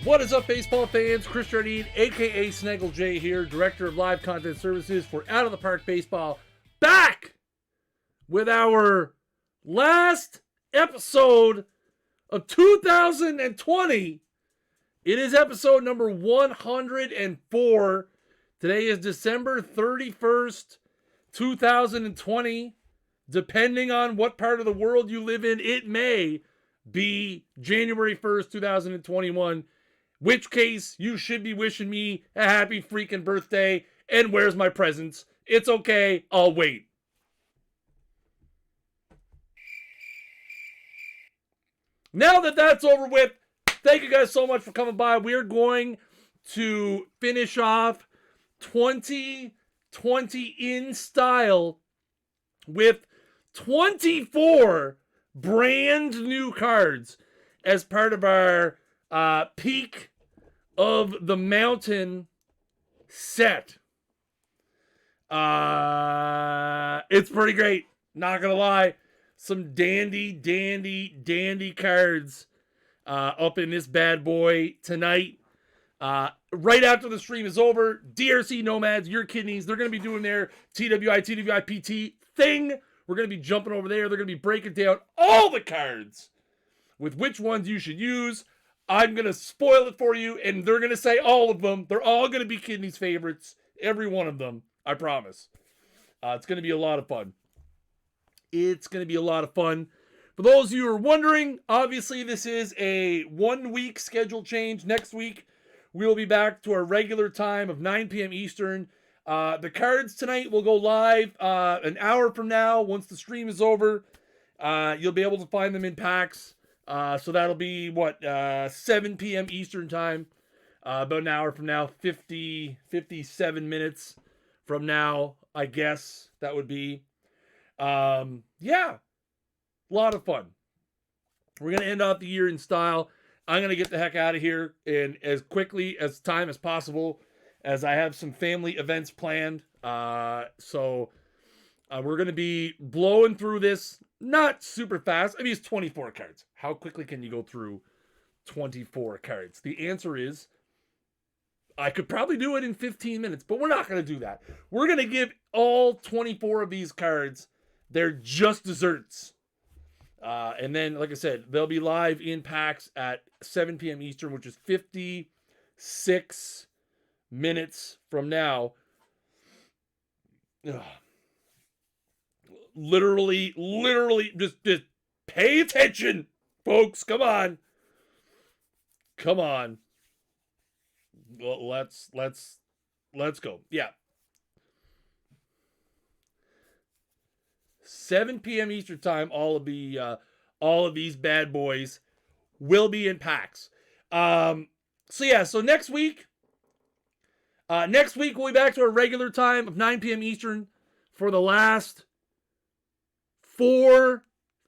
What is up, baseball fans? Chris Jardine, aka Snaggle J here, Director of Live Content Services for Out of the Park Baseball, back with our last episode of 2020. It is episode number 104. Today is December 31st, 2020. Depending on what part of the world you live in, it may be January 1st, 2021. Which case, you should be wishing me a happy freaking birthday. And where's my presents? It's okay, I'll wait. Now that that's over with, thank you guys so much for coming by. We're going to finish off 2020 in style with 24 brand new cards as part of our Peak of the Mountain set. It's pretty great, not gonna lie. Some dandy cards up in this bad boy tonight. Right after the stream is over, DRC Nomads, your kidneys, they're gonna be doing their TWIPT thing. We're gonna be jumping over there. They're gonna be breaking down all the cards with which ones you should use. I'm going to spoil it for you, and they're going to say all of them. They're all going to be Kidney's favorites. Every one of them. I promise. It's going to be a lot of fun. It's going to be a lot of fun. For those of you who are wondering, obviously this is a 1-week schedule change. Next week, we'll be back to our regular time of 9 p.m. Eastern. The cards tonight will go live an hour from now. Once the stream is over, you'll be able to find them in packs. So that'll be, 7 p.m. Eastern time, about an hour from now, 57 minutes from now, I guess that would be. Yeah, a lot of fun. We're going to end off the year in style. I'm going to get the heck out of here in as quickly as time as possible, as I have some family events planned. So we're going to be blowing through this. Not super fast. I mean, it's 24 cards. How quickly can you go through 24 cards? The answer is, I could probably do it in 15 minutes, but we're not going to do that. We're going to give all 24 of these cards their just desserts. And then, like I said, they'll be live in packs at 7 p.m. Eastern, which is 56 minutes from now. Ugh. Literally, just pay attention, folks. Come on. Well, let's go. Yeah. 7 p.m. Eastern time. All of these bad boys will be in packs. So next week we'll be back to our regular time of 9 p.m. Eastern for the last 4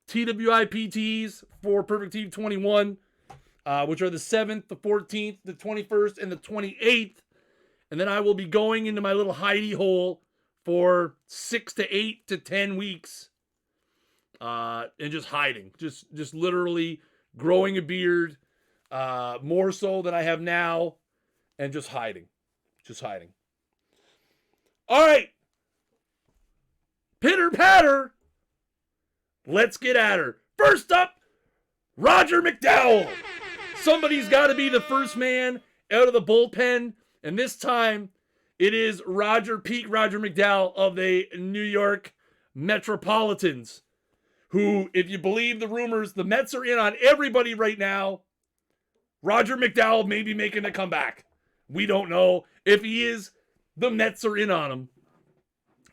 TWIPTs for Perfect Team 21, which are the 7th, the 14th, the 21st, and the 28th. And then I will be going into my little hidey hole for 6 to 8 to 10 weeks and just hiding. Just literally growing a beard, more so than I have now, and just hiding. All right. Pitter patter. Let's get at her. First up, Roger McDowell. Somebody's got to be the first man out of the bullpen. And this time, it is Peak Roger McDowell of the New York Metropolitans. Who, if you believe the rumors, the Mets are in on everybody right now. Roger McDowell may be making a comeback. We don't know. If he is, the Mets are in on him.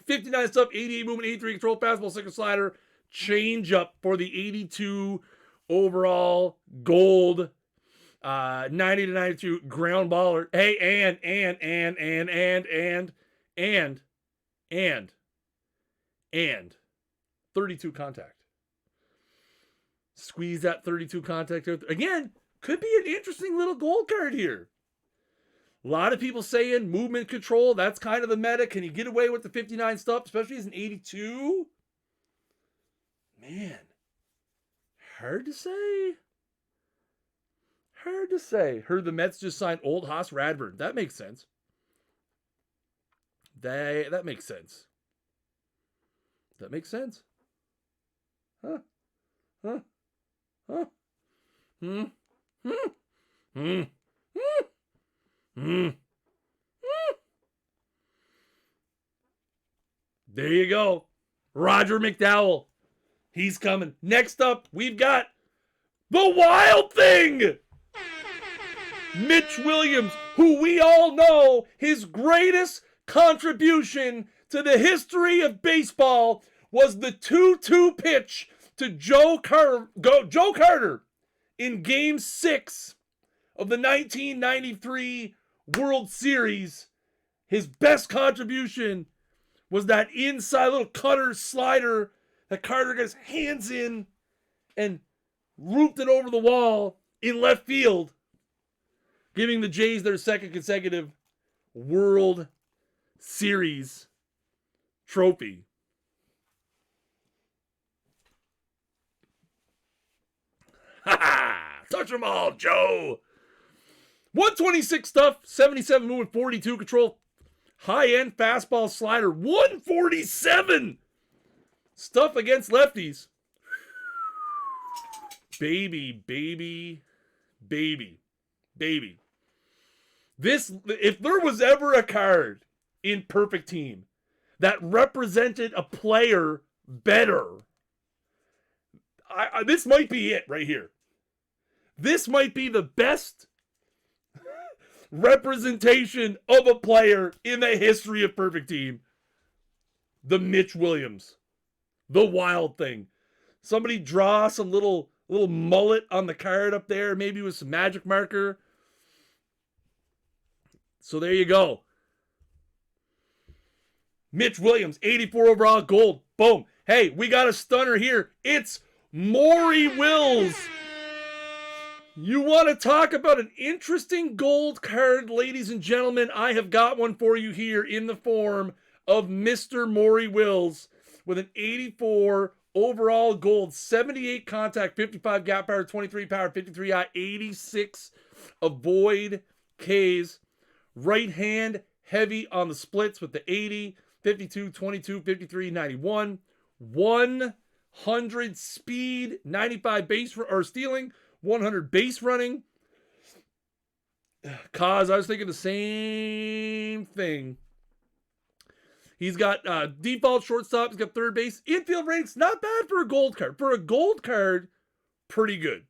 59 stuff, 88 movement, 83 control, fastball, second slider. Change up for the 82 overall gold 90 to 92 ground baller. Hey, and 32 contact. Squeeze that 32 contact out. Again, could be an interesting little gold card here. A lot of people saying movement control, that's kind of the meta. Can you get away with the 59 stuff, especially as an 82? Man, hard to say. Hard to say. Heard the Mets just signed Old Hoss Radburn. That makes sense. That makes sense. That makes sense. Huh? Huh? Huh? Hmm? Hmm? Hmm? Hmm? Hmm? There you go. Roger McDowell. He's coming. Next up, we've got the Wild Thing. Mitch Williams, who we all know his greatest contribution to the history of baseball was the 2-2 pitch to Joe Carter in Game 6 of the 1993 World Series. His best contribution was that inside little cutter slider that Carter got his hands in and rooped it over the wall in left field, giving the Jays their second consecutive World Series trophy. Ha ha! Touch them all, Joe! 126 stuff, 77 movement, 42 control. High-end fastball slider, 147! Stuff against lefties. Baby, baby, baby, baby. This, if there was ever a card in Perfect Team that represented a player better, this might be it right here. This might be the best representation of a player in the history of Perfect Team. The Mitch Williams. The Wild Thing. Somebody draw some little mullet on the card up there, maybe with some magic marker. So there you go. Mitch Williams, 84 overall gold. Boom. Hey, we got a stunner here. It's Maury Wills. You want to talk about an interesting gold card, ladies and gentlemen? I have got one for you here in the form of Mr. Maury Wills with an 84 overall gold, 78 contact, 55 gap power, 23 power, 53 eye, 86 avoid Ks. Right hand heavy on the splits with the 80, 52, 22, 53, 91. 100 speed, 95 base or stealing, 100 base running. Cause I was thinking the same thing. He's got default shortstop. He's got third base. Infield ranks, not bad for a gold card. For a gold card, pretty good.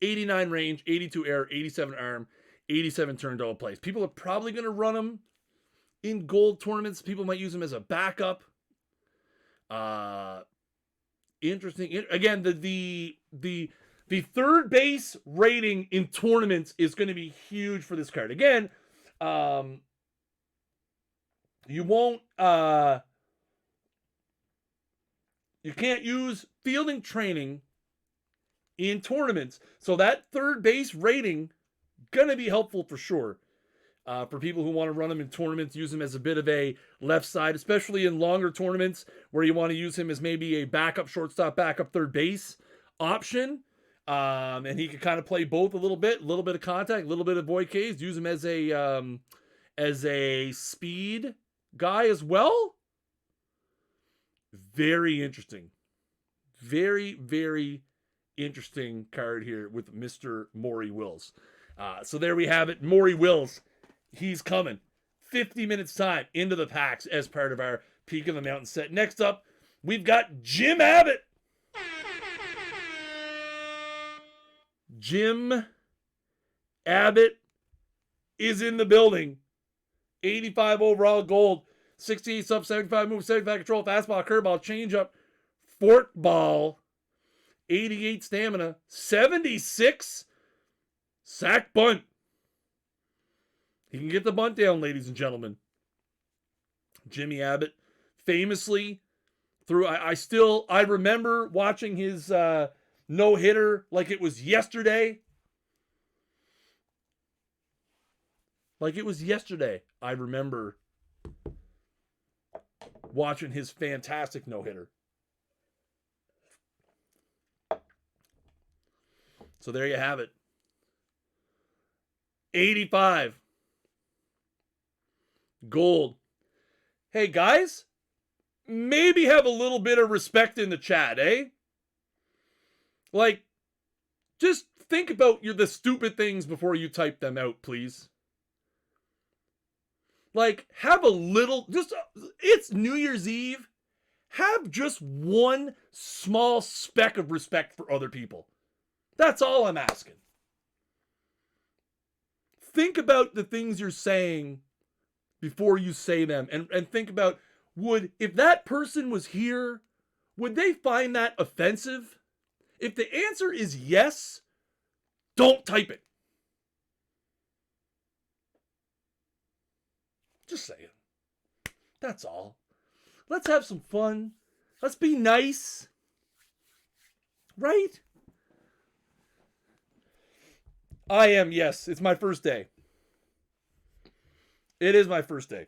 89 range, 82 air, 87 arm, 87 turn double plays. People are probably going to run him in gold tournaments. People might use him as a backup. Interesting. Again, the third base rating in tournaments is going to be huge for this card. Again, you won't, you can't use fielding training in tournaments. So that third base rating going to be helpful for sure. For people who want to run him in tournaments, use him as a bit of a left side, especially in longer tournaments where you want to use him as maybe a backup shortstop, backup third base option. And he can kind of play both a little bit of contact, a little bit of void Ks. Use him as a speed guy as well. Very interesting. Very, very interesting card here with Mr. Maury Wills. So there we have it. Maury Wills. He's coming. 50 minutes time into the packs as part of our Peak of the Mountain set. Next up, we've got Jim Abbott. Jim Abbott is in the building. 85 overall gold. 68 sub, 75 move, 75 control, fastball, curveball, changeup, forkball. 88 stamina. 76 sack bunt. He can get the bunt down, ladies and gentlemen. Jimmy Abbott, famously, I remember watching his no-hitter like it was yesterday. Like it was yesterday, I remember watching his fantastic no-hitter. So there you have it. 85. Gold. Hey, guys, maybe have a little bit of respect in the chat, eh? Like, just think about the stupid things before you type them out, please. Like, have a little, it's New Year's Eve. Have just one small speck of respect for other people. That's all I'm asking. Think about the things you're saying before you say them. And think about, if that person was here, would they find that offensive? If the answer is yes, don't type it. Just saying. That's all. Let's have some fun. Let's be nice. Right? I am, yes. It's my first day. It is my first day.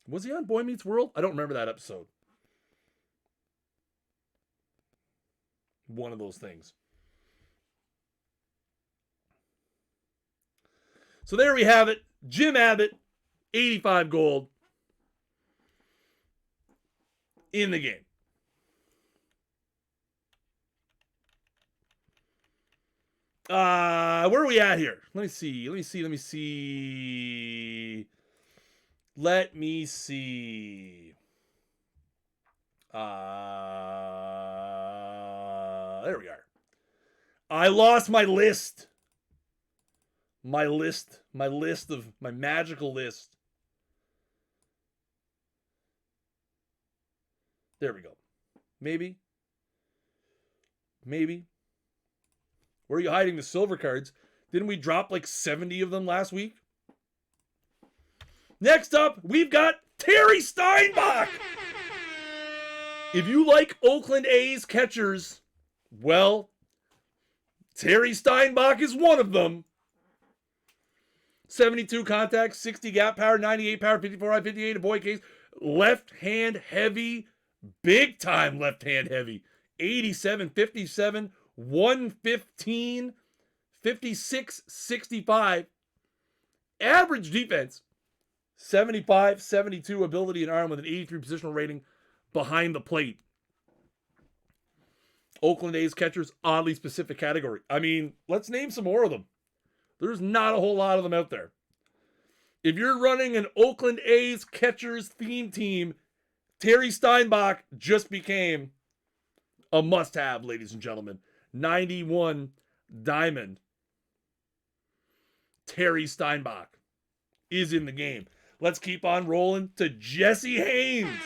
Was he on Boy Meets World? I don't remember that episode. One of those things. So there we have it. Jim Abbott, 85 gold in the game. Where are we at here? Let me see. There we are. I lost my list. My magical list. There we go. Maybe. Where are you hiding the silver cards? Didn't we drop like 70 of them last week? Next up, we've got Terry Steinbach. If you like Oakland A's catchers, well, Terry Steinbach is one of them. 72 contact, 60 gap power, 98 power, 54 high, 58 a boy case. Left hand heavy, big time left hand heavy. 87, 57, 115, 56, 65. Average defense, 75, 72 ability and arm with an 83 positional rating behind the plate. Oakland A's catchers, oddly specific category. I mean, let's name some more of them. There's not a whole lot of them out there. If you're running an Oakland A's catchers theme team, Terry Steinbach just became a must-have, ladies and gentlemen. 91 diamond. Terry Steinbach is in the game. Let's keep on rolling to Jesse Haines.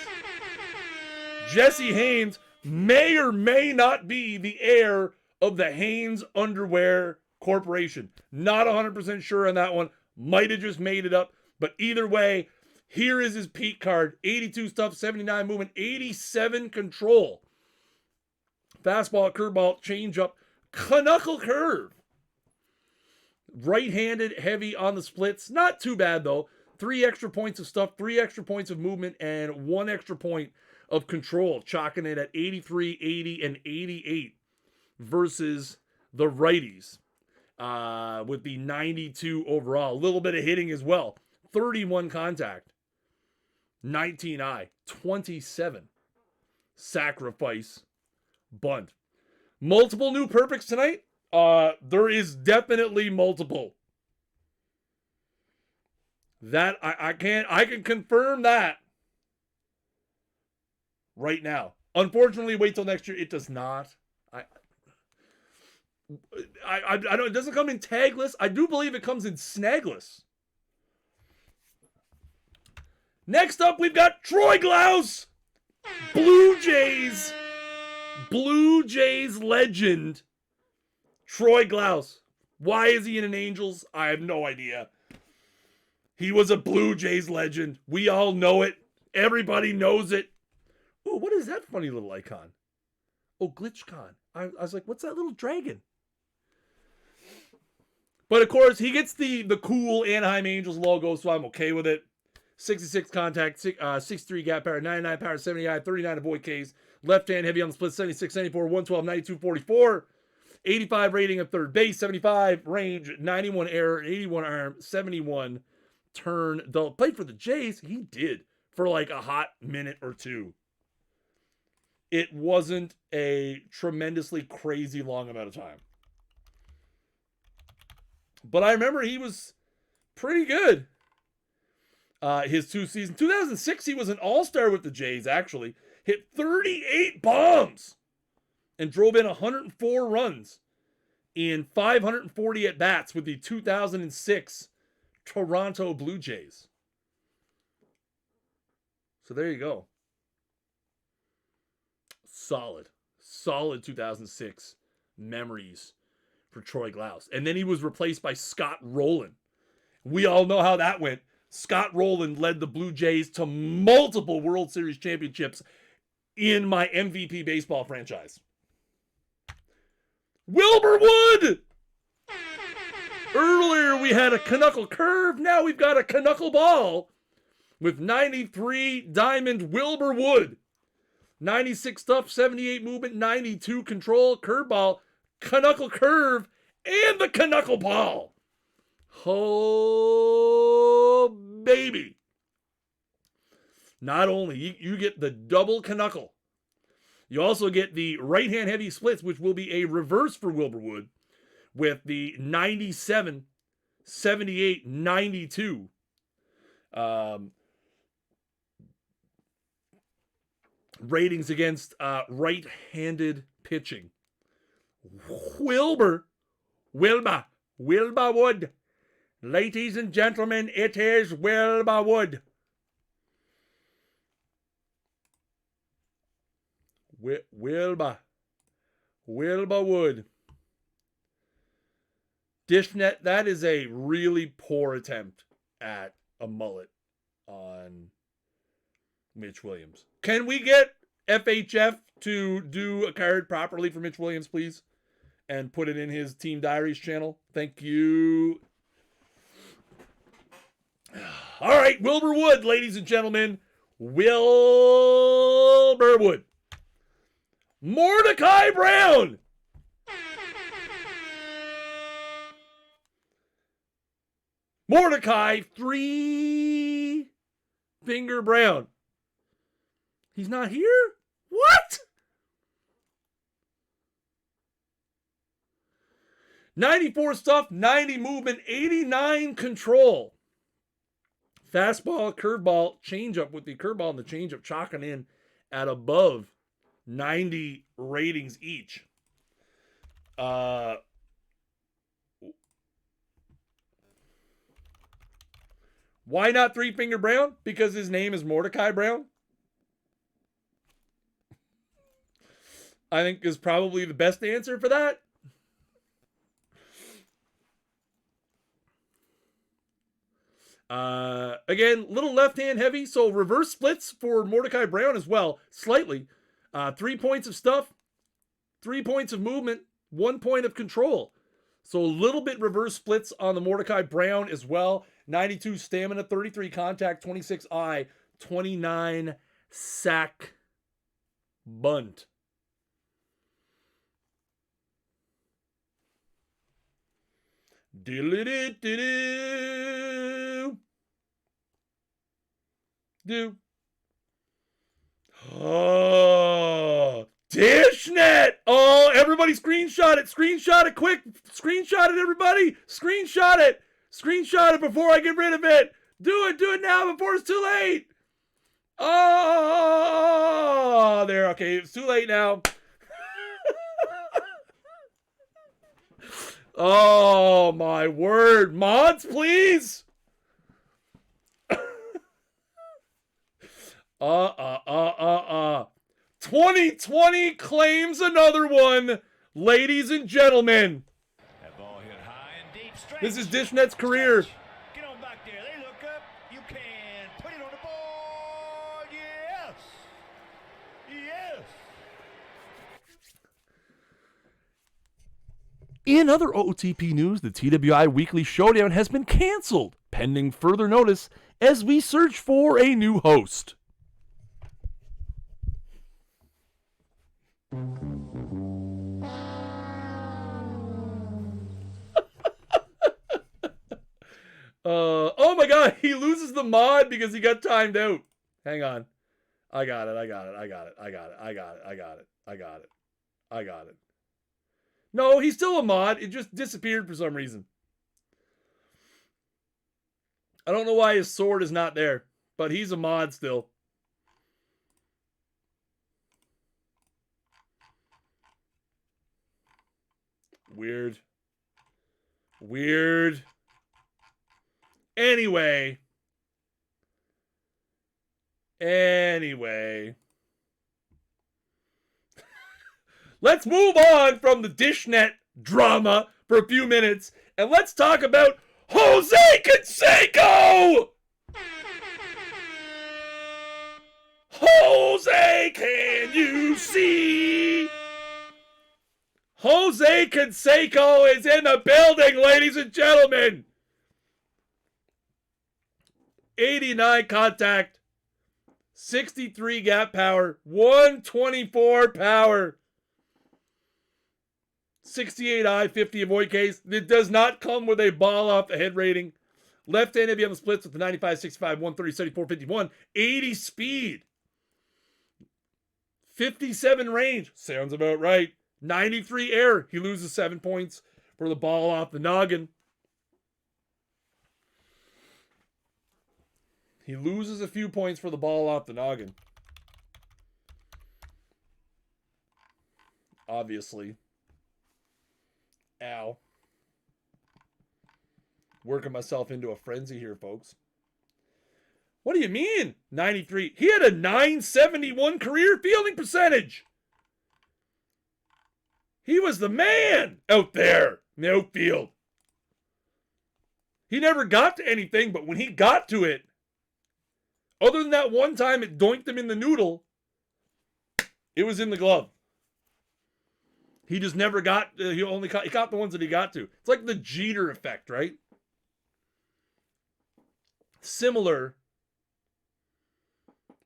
Jesse Haines may or may not be the heir of the Haines Underwear Corporation. Not 100% sure on that one. Might have just made it up. But either way, here is his peak card. 82 stuff, 79 movement, 87 control. Fastball, curveball, changeup, knuckle curve. Right-handed, heavy on the splits. Not too bad, though. 3 extra points of stuff, 3 extra points of movement, and 1 extra point of control. Chalking it at 83, 80, and 88 versus the righties. With the 92 overall. A little bit of hitting as well. 31 contact. 19 eye. 27 sacrifice bunt. Multiple new perfects tonight. There is definitely multiple. That I can confirm that right now. Unfortunately, wait till next year. It does not. I don't. It doesn't come in tagless. I do believe it comes in snagless. Next up, we've got Troy GLAUS, Blue Jays legend, Troy GLAUS. Why is he in an Angels? I have no idea. He was a Blue Jays legend. We all know it. Everybody knows it. Ooh, what is that funny little icon? Oh, GlitchCon. I was like, what's that little dragon? But of course, he gets the cool Anaheim Angels logo, so I'm okay with it. 66 contact, 63 gap power, 99 power, 70 eye, 39 avoid Ks. Left hand heavy on the split, 76, 74, 112, 92, 44. 85 rating at third base, 75 range, 91 error, 81 arm, 71 turn. Though played for the Jays, he did for like a hot minute or two. It wasn't a tremendously crazy long amount of time. But I remember he was pretty good. His 2 seasons. 2006, he was an all-star with the Jays, actually. Hit 38 bombs and drove in 104 runs in 540 at-bats with the 2006 Toronto Blue Jays. So there you go. Solid 2006 memories for Troy Glaus. And then he was replaced by Scott Rowland. We all know how that went. Scott Rowland led the Blue Jays to multiple World Series championships in my MVP baseball franchise. Wilbur Wood! Earlier we had a knuckle curve. Now we've got a knuckle ball with 93 diamond Wilbur Wood. 96 stuff, 78 movement, 92 control, curveball, knuckle curve, and the knuckle ball. Oh, baby. Not only you get the double knuckle, you also get the right hand heavy splits, which will be a reverse for Wilbur Wood with the 97, 78, 92. Ratings against right-handed pitching. Wilbur Wood. Ladies and gentlemen, it is Wilbur Wood. Wilbur Wood. Dishnet, that is a really poor attempt at a mullet on Mitch Williams. Can we get FHF to do a card properly for Mitch Williams, please? And put it in his Team Diaries channel. Thank you. All right, Wilbur Wood, ladies and gentlemen. Wilbur Wood. Mordecai Brown. Mordecai 3-Finger Brown. He's not here? What? 94 stuff, 90 movement, 89 control. Fastball, curveball, changeup with the curveball and the changeup chalking in at above 90 ratings each. Why not 3-Finger Brown? Because his name is Mordecai Brown. I think is probably the best answer for that. Again, little left-hand heavy, so reverse splits for Mordecai Brown as well, slightly. 3 points of stuff, 3 points of movement, 1 point of control. So a little bit reverse splits on the Mordecai Brown as well. 92 stamina, 33 contact, 26 eye, 29 sack bunt. Do. Oh, Dishnet. Oh, everybody screenshot it. Screenshot it quick. Screenshot it, everybody. Screenshot it. Screenshot it before I get rid of it. Do it. Do it now before it's too late. Oh, there. Okay, it's too late now. Oh, my word. Mods, please. 2020 claims another one, ladies and gentlemen. That ball hit high and deep. This is Dishnet's career. Get on back there. They look up. You can put it on the board. Yes. Yes. In other OOTP news, the TWI Weekly Showdown has been canceled, pending further notice as we search for a new host. Oh my god, he loses the mod because he got timed out. Hang on. I got it. No, he's still a mod. It just disappeared for some reason. I don't know why his sword is not there, but he's a mod still. Weird. Anyway. Let's move on from the Dishnet drama for a few minutes, and let's talk about Jose Canseco! Jose, can you see? Jose Canseco is in the building, ladies and gentlemen. 89 contact, 63 gap power, 124 power, 68 eye, 50 avoid case. It does not come with a ball off the head rating. Left-hand heavy on the splits with the 95, 65, 130, 74, 51, 80 speed, 57 range. Sounds about right. 93 air. He loses 7 points for the ball off the noggin. He loses a few points for the ball off the noggin. Obviously. Ow. Working myself into a frenzy here, folks. What do you mean? 93. He had a 971 career fielding percentage. He was the man out there in the outfield. He never got to anything, but when he got to it, other than that one time it doinked him in the noodle, it was in the glove. He just never got, he got the ones that he got to. It's like the Jeter effect, right? Similar,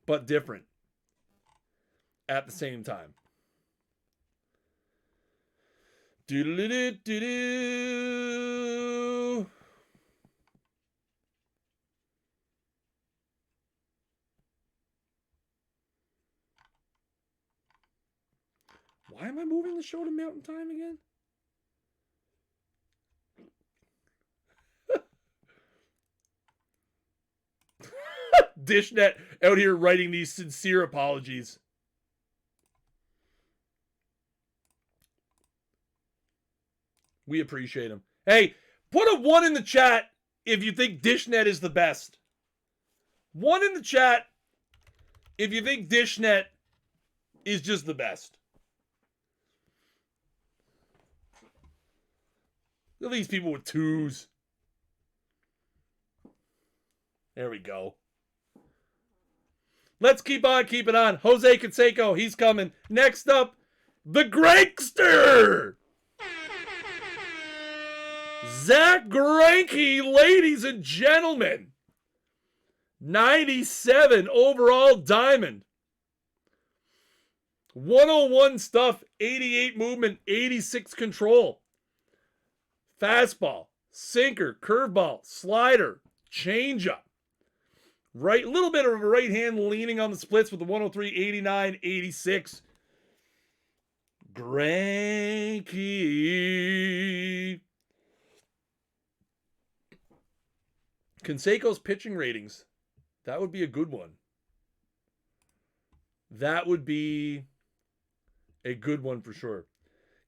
but different at the same time. Doodle-doo-doo-doo. Why am I moving the show to Mountain Time again? Dishnet out here writing these sincere apologies. We appreciate him. Hey, put a 1 in the chat if you think Dishnet is the best. 1 in the chat if you think Dishnet is just the best. Look at these people with 2s. There we go. Let's keep on keeping on. Jose Canseco, he's coming. Next up, the Grankster. ZACK GREINKE, ladies and gentlemen. 97 overall diamond. 101 stuff, 88 movement, 86 control. Fastball, sinker, curveball, slider, changeup. Right, a little bit of a right hand leaning on the splits with the 103, 89, 86. Greinke. Canseco's pitching ratings. That would be a good one. That would be a good one for sure.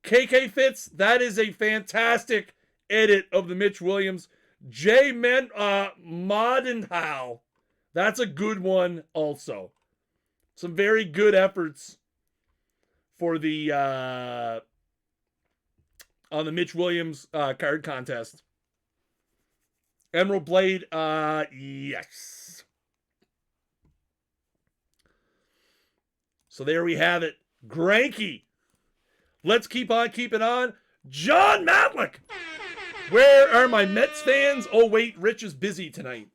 KK Fitz, that is a fantastic edit of the Mitch Williams. J. Modenhow. That's a good one also. Some very good efforts for the on the Mitch Williams card contest. Emerald Blade, yes. So there we have it. Greinke. Let's keep on keeping on. John Matlack. Where are my Mets fans? Oh, wait, Rich is busy tonight.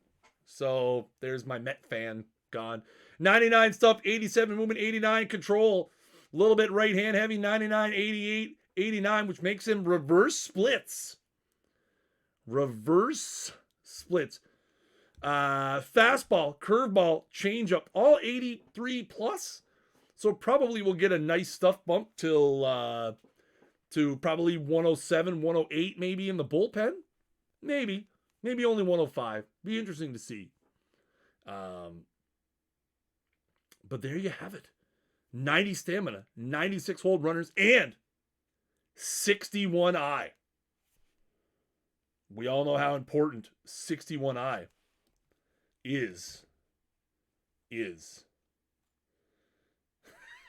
So there's my Met fan gone. 99 stuff, 87 movement, 89 control. A little bit right hand heavy, 99, 88, 89, which makes him reverse splits. Reverse splits. Fastball, curveball, changeup, all 83 plus. So probably we'll get a nice stuff bump till to probably 107, 108 maybe in the bullpen. Maybe only 105. Be interesting to see. But there you have it. 90 stamina, 96 hold runners, and 61 I. We all know how important 61 I is.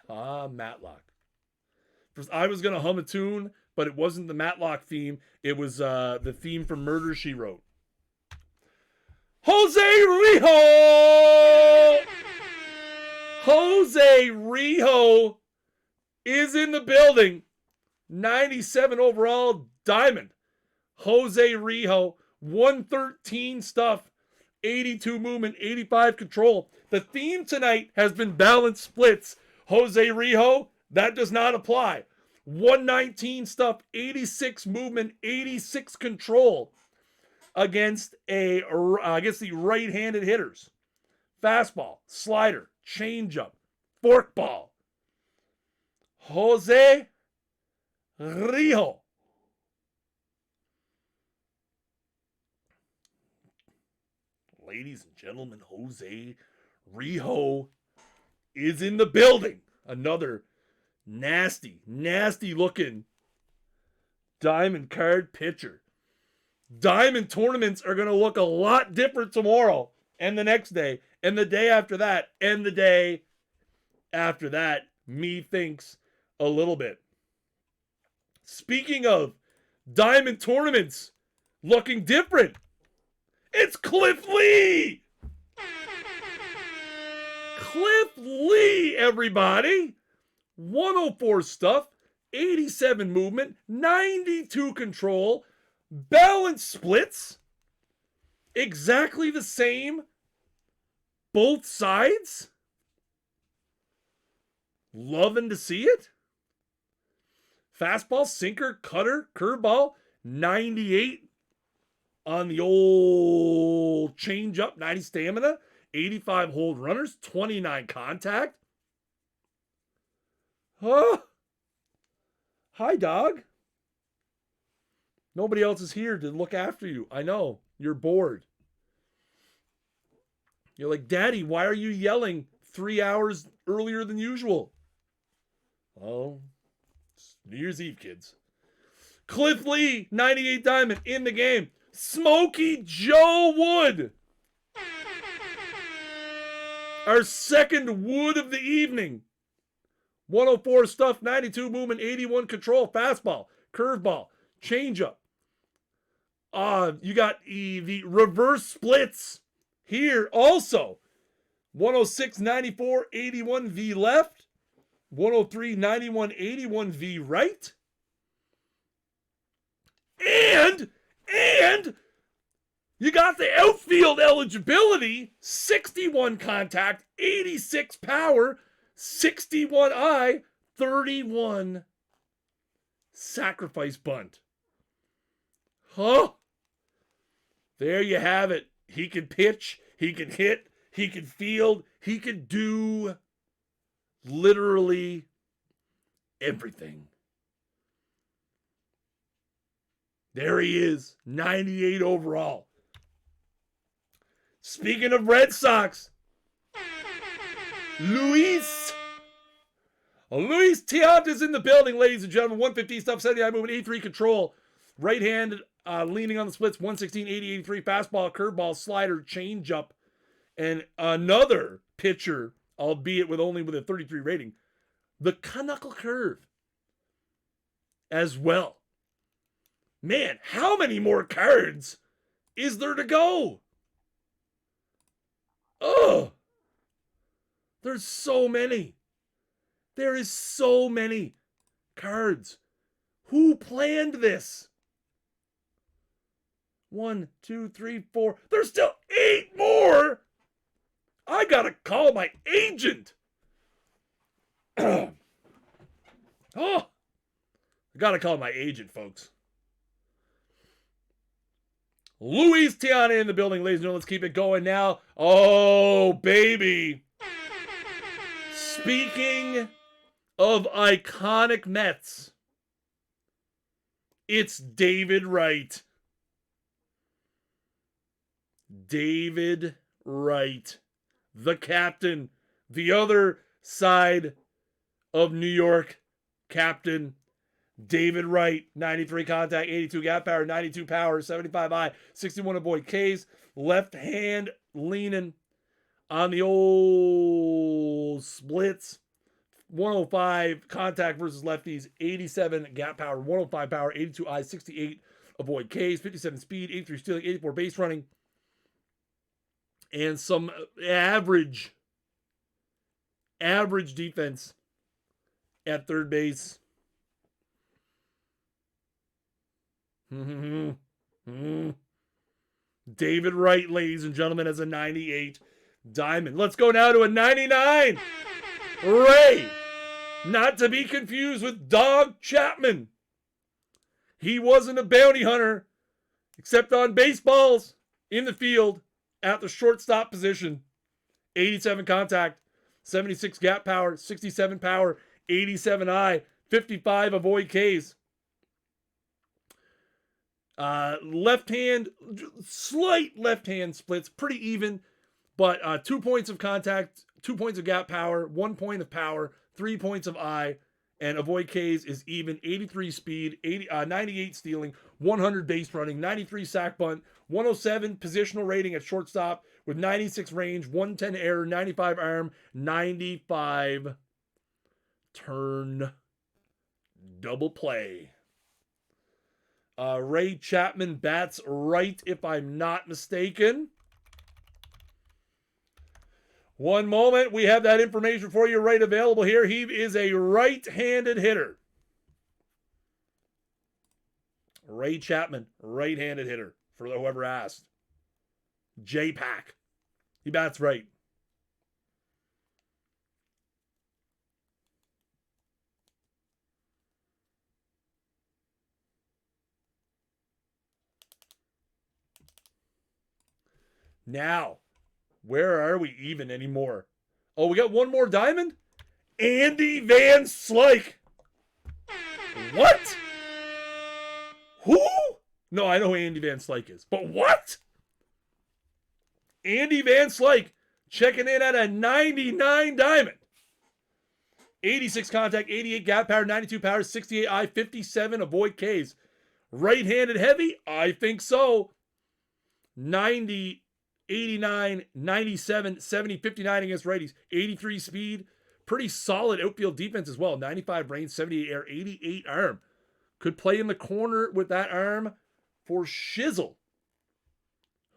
Matlock. First, I was going to hum a tune, but it wasn't the Matlock theme. It was the theme from Murder, She Wrote. Jose Rijo! Jose Rijo is in the building. 97 overall diamond. Jose Rijo, 113 stuff, 82 movement, 85 control. The theme tonight has been balanced splits. Jose Rijo, that does not apply. 119 stuff, 86 movement, 86 control against the right-handed hitters. Fastball, slider, changeup, forkball. Jose Rijo. Ladies and gentlemen, Jose Rijo is in the building. Another nasty looking diamond card pitcher. Diamond tournaments are going to look a lot different tomorrow and the next day and the day after that and the day after that, methinks a little bit. Speaking of diamond tournaments looking different, it's Cliff Lee! Cliff Lee, everybody! 104 stuff, 87 movement, 92 control, balanced splits, exactly the same, both sides. Loving to see it. Fastball, sinker, cutter, curveball, 98 on the old changeup, 90 stamina, 85 hold runners, 29 contact. Huh? Hi, dog. Nobody else is here to look after you. I know. You're bored. You're like, Daddy, why are you yelling 3 hours earlier than usual? Oh, it's New Year's Eve, kids. Cliff Lee, 98 diamond in the game. Smoky Joe Wood. Our second Wood of the evening. 104 stuff, 92 movement, 81 control, fastball, curveball, changeup. You got the reverse splits here also. 106, 94, 81 V left. 103, 91, 81 V right. And you got the outfield eligibility. 61 contact, 86 power, 61 I, 31 sacrifice bunt. Huh? There you have it. He can pitch, he can hit, he can field, he can do literally everything. There he is, 98 overall. Speaking of Red Sox, Luis TIANT is in the building, ladies and gentlemen. 115 stuff, 79 movement, 83 control. Right-handed, leaning on the splits, 116, 80, 83. Fastball, curveball, slider, changeup. And another pitcher, albeit with a 33 rating, the knuckle curve as well. Man, how many more cards is there to go? Oh, there's so many. There is so many cards. Who planned this? 1, 2, 3, 4. There's still 8 more. I gotta call my agent. I gotta call my agent, folks. Luis Tiana in the building, ladies and gentlemen. Let's keep it going now. Oh, baby. Speaking of iconic Mets, it's David Wright. David Wright, the captain, the other side of New York captain. David Wright, 93 contact, 82 gap power, 92 power, 75 I, 61 avoid Ks. Left hand leaning on the old splits. 105 contact versus lefties, 87 gap power, 105 power, 82 I, 68 avoid Ks, 57 speed, 83 stealing, 84 base running, and some average defense at third base. David Wright, ladies and gentlemen, as a 98 diamond. Let's go now to a 99. Ray, not to be confused with Dog Chapman. He wasn't a bounty hunter, except on baseballs in the field at the shortstop position. 87 contact, 76 gap power, 67 power, 87 I, 55 avoid Ks. Left hand, slight left hand splits, pretty even, but 2 points of contact, 2 points of gap power, 1 point of power, 3 points of I, and avoid Ks is even. 83 speed, 98 stealing, 100 base running, 93 sack bunt, 107 positional rating at shortstop with 96 range, 110 error, 95 arm, 95 turn double play. Ray Chapman bats right, if I'm not mistaken. One moment, we have that information for you right available here. He is a right-handed hitter. Ray Chapman, right-handed hitter, for whoever asked. J-Pack. He bats right. Now, where are we even anymore? Oh, we got one more diamond? Andy Van Slyke. What? Who? No, I know who Andy Van Slyke is. But what? Andy Van Slyke checking in at a 99 diamond. 86 contact, 88 gap power, 92 power, 68 I, 57 avoid Ks. Right-handed heavy? I think so. 90, 89, 97, 70, 59 against righties. 83 speed. Pretty solid outfield defense as well. 95 range, 78 air, 88 arm. Could play in the corner with that arm for shizzle.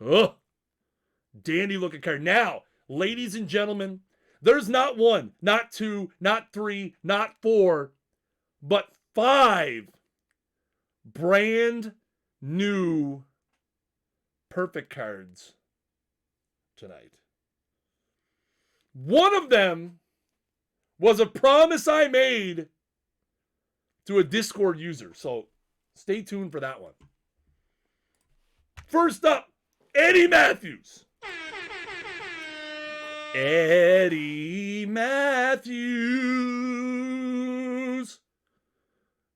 Ugh. Dandy looking card. Now, ladies and gentlemen, there's not one, not two, not three, not four, but 5 brand new perfect cards tonight. One of them was a promise I made to a Discord user, so stay tuned for that one. First up, Eddie Matthews. Eddie Matthews.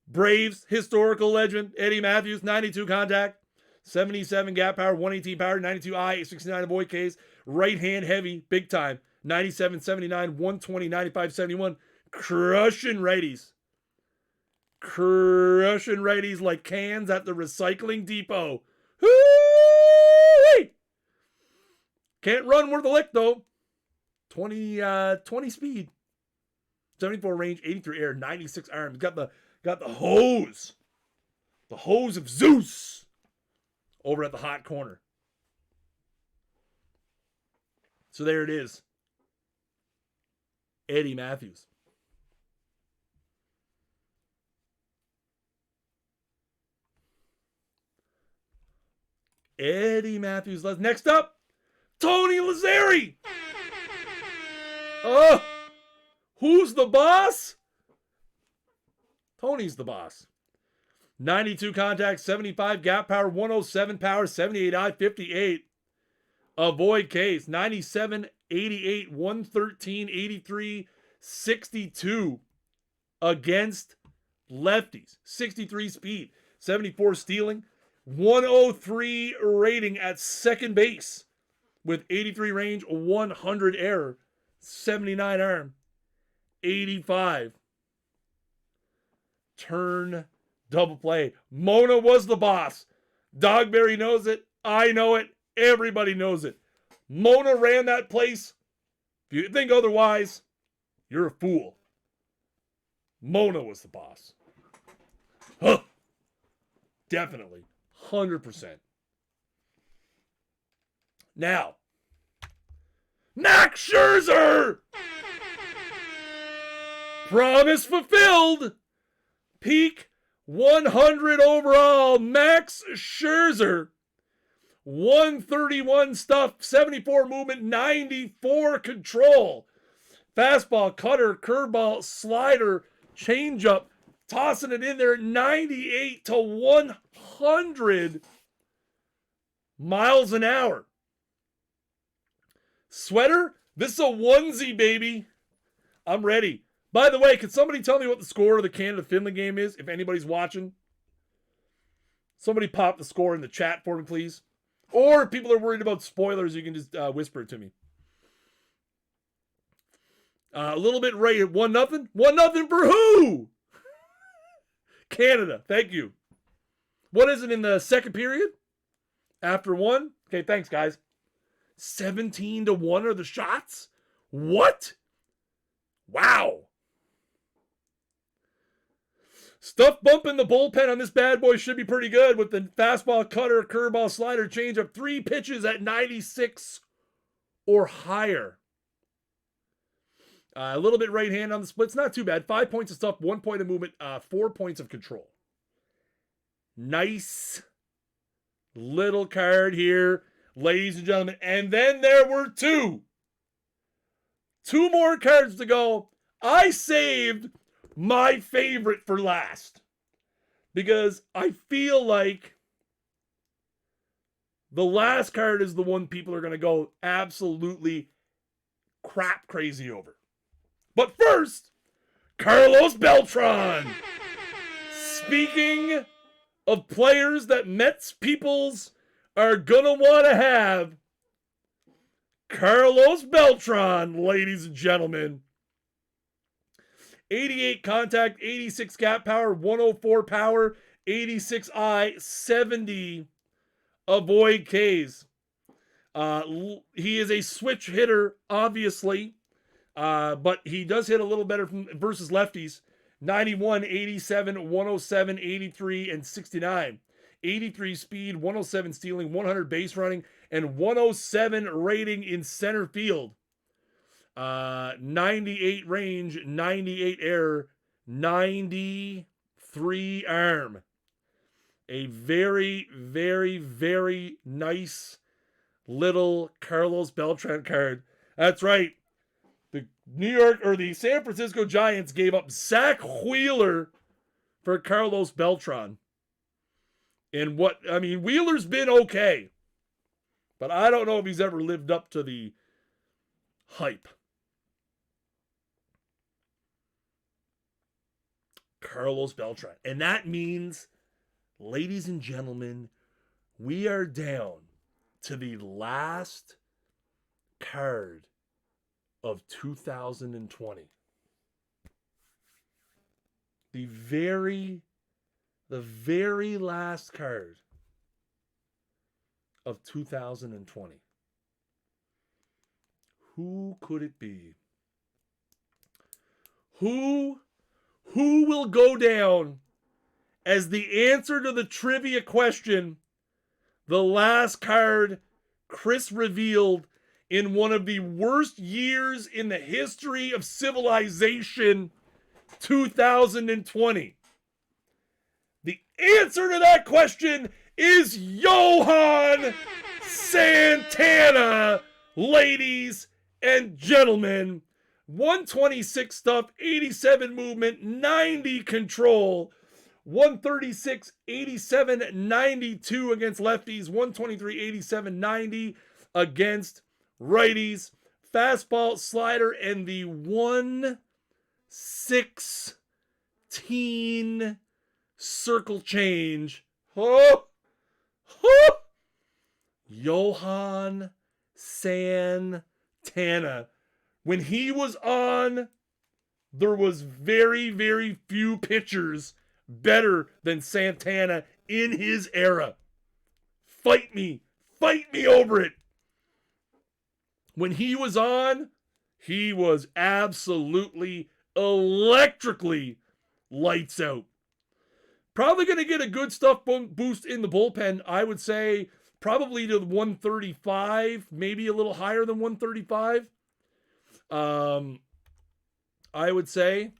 Braves historical legend, Eddie Matthews, 92 contact, 77 gap power, 118 power, 92 I, 69 avoid Ks, right hand heavy, big time, 97, 79, 120, 95, 71, crushing righties. Crushing righties like cans at the recycling depot. Hoo-wee! Can't run worth a lick though. 20 speed, 74 range, 83 air, 96 arms. Got the hose. The hose of Zeus over at the hot corner. So there it is. Eddie Matthews. Eddie Matthews. Next up, Tony Lazzeri. Who's the boss? Tony's the boss. 92 contact, 75 gap power, 107 power, 78 eye, 58. Avoid case, 97, 88, 113, 83, 62 against lefties. 63 speed, 74 stealing, 103 rating at second base with 83 range, 100 error, 79 arm, 85 turn double play. Mona was the boss. Dogberry knows it. I know it. Everybody knows it. Mona ran that place. If you think otherwise, you're a fool. Mona was the boss. Huh. Definitely. 100%. Now, Max Scherzer! Promise fulfilled. Peak 100 overall. Max Scherzer. 131 stuff, 74 movement, 94 control. Fastball, cutter, curveball, slider, changeup, tossing it in there, 98 to 100 miles an hour. Sweater, this is a onesie, baby. I'm ready. By the way, can somebody tell me what the score of the Canada-Finland game is, if anybody's watching? Somebody pop the score in the chat for me, please. Or if people are worried about spoilers, you can just whisper it to me. A little bit right. 1-0? 1-0 for who? Canada. Thank you. What is it in the second period? After one? Okay, thanks, guys. 17 to 1 are the shots? What? Wow. Stuff bumping the bullpen on this bad boy should be pretty good with the fastball, cutter, curveball, slider, changeup. 3 pitches at 96 or higher. A little bit right hand on the splits. Not too bad. 5 points of stuff, 1 point of movement, 4 points of control. Nice little card here, ladies and gentlemen. And then there were 2. 2 more cards to go. I saved my favorite for last because I feel like the last card is the one people are going to go absolutely crap crazy over. But first, Carlos Beltran. Speaking of players that Mets peoples are going to want to have, Carlos Beltran, ladies and gentlemen. 88 contact, 86 gap power, 104 power, 86 eye, 70 avoid Ks. He is a switch hitter, obviously, but he does hit a little better versus lefties. 91, 87, 107, 83, and 69. 83 speed, 107 stealing, 100 base running, and 107 rating in center field. 98 range, 98 error, 93 arm. A very, very, very nice little Carlos Beltran card. That's right. The the San Francisco Giants gave up Zach Wheeler for Carlos Beltran. And Wheeler's been okay, but I don't know if he's ever lived up to the hype. Carlos Beltran. And that means, ladies and gentlemen, we are down to the last card of 2020. The very last card of 2020. Who could it be? Who will go down as the answer to the trivia question, the last card Chris revealed in one of the worst years in the history of civilization, 2020? The answer to that question is Johan Santana, ladies and gentlemen. 126 stuff, 87 movement, 90 control, 136, 87, 92 against lefties. 123, 87, 90 against righties. Fastball, slider, and the 116 circle change. Oh! Oh! Johan Santana. When he was on, there was very, very few pitchers better than Santana in his era. Fight me over it. When he was on, he was absolutely electrically lights out. Probably going to get a good stuff boost in the bullpen. I would say probably to 135, maybe a little higher than 135. I would say.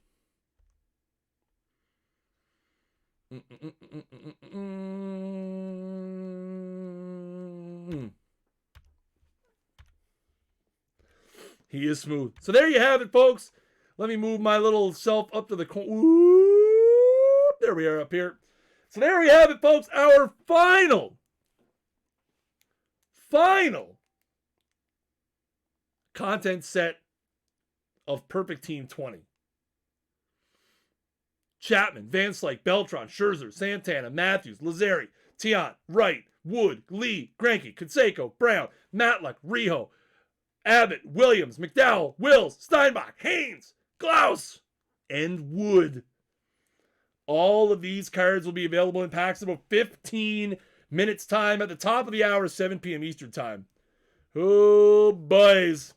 He is smooth. So there you have it, folks. Let me move my little self up to the corner. There we are up here. So there we have it, folks. Our final content set of Perfect Team 20. Chapman, Van Slyke, Beltran, Scherzer, Santana, Matthews, Lazzeri, TIANT, Wright, Wood, Lee, Greinke, CANSECO, Brown, MATLACK, RIJO, Abbott, Williams, McDowell, Wills, Steinbach, HAINES, GLAUS, and Wood. All of these cards will be available in packs in about 15 minutes time at the top of the hour, 7 p.m. Eastern time. Oh, boys.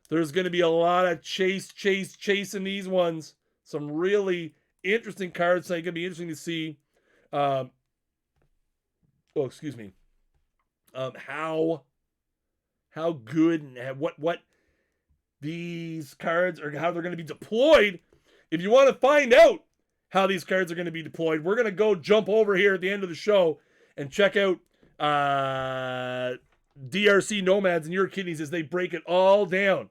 There's going to be a lot of chasing these ones. Some really interesting cards. So it's going to be interesting to see. How good and what these cards are, how they're going to be deployed. If you want to find out how these cards are going to be deployed, we're going to go jump over here at the end of the show and check out DRC Nomads and Your Kidneys as they break it all down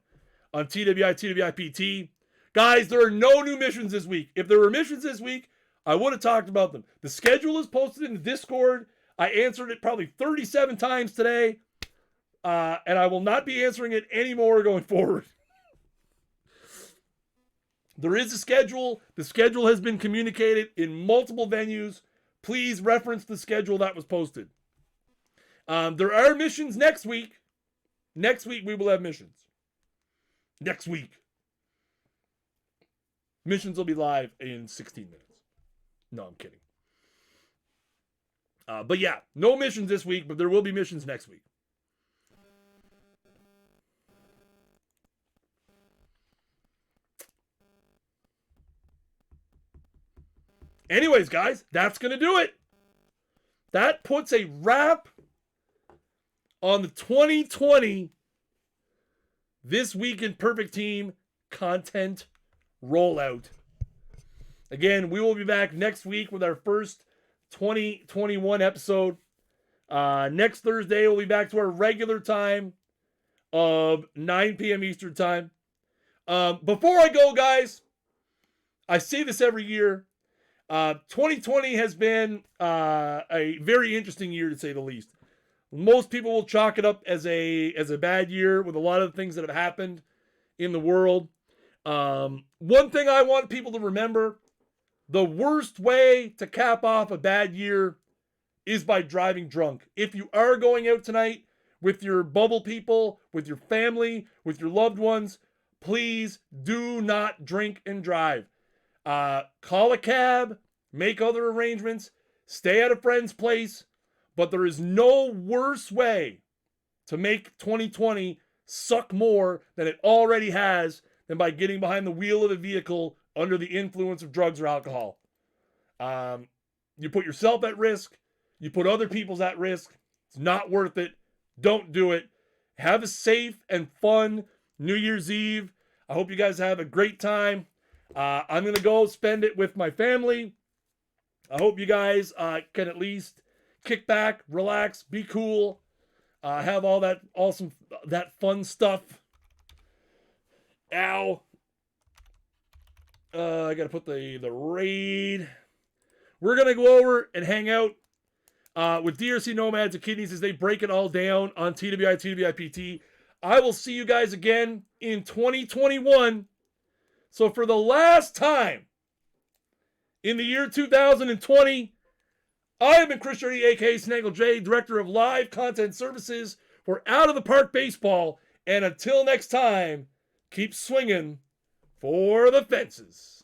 on TWI PT. Guys, there are no new missions this week. If there were missions this week, I would have talked about them. The schedule is posted in the Discord. I answered it probably 37 times today. And I will not be answering it anymore going forward. There is a schedule. The schedule has been communicated in multiple venues. Please reference the schedule that was posted. There are missions next week. Next week we will have missions. Next week. Missions will be live in 16 minutes. No, I'm kidding. But yeah, no missions this week, but there will be missions next week. Anyways, guys, that's going to do it. That puts a wrap on the 2020 This Week in Perfect Team content rollout. Again, we will be back next week with our first 2021 episode. Next Thursday, we'll be back to our regular time of 9 p.m. Eastern time. Before I go, guys, I say this every year. 2020 has been a very interesting year, to say the least. Most people will chalk it up as a bad year with a lot of things that have happened in the world. One thing I want people to remember, the worst way to cap off a bad year is by driving drunk. If you are going out tonight with your bubble people, with your family, with your loved ones, please do not drink and drive. Call a cab, make other arrangements, stay at a friend's place, but there is no worse way to make 2020 suck more than it already has than by getting behind the wheel of a vehicle under the influence of drugs or alcohol. You put yourself at risk, you put other people's at risk. It's not worth it. Don't do it. Have a safe and fun New Year's Eve. I hope you guys have a great time. I'm going to go spend it with my family. I hope you guys can at least kick back, relax, be cool, have all that awesome, that fun stuff. Ow. I got to put the raid. we're going to go over and hang out with DRC Nomads and Kidneys as they break it all down on TWI, TWIPT. I will see you guys again in 2021. So for the last time in the year 2020, I have been Chris Sherdy, a.k.a. Snaggle J, Director of Live Content Services for Out of the Park Baseball. And until next time, keep swinging for the fences.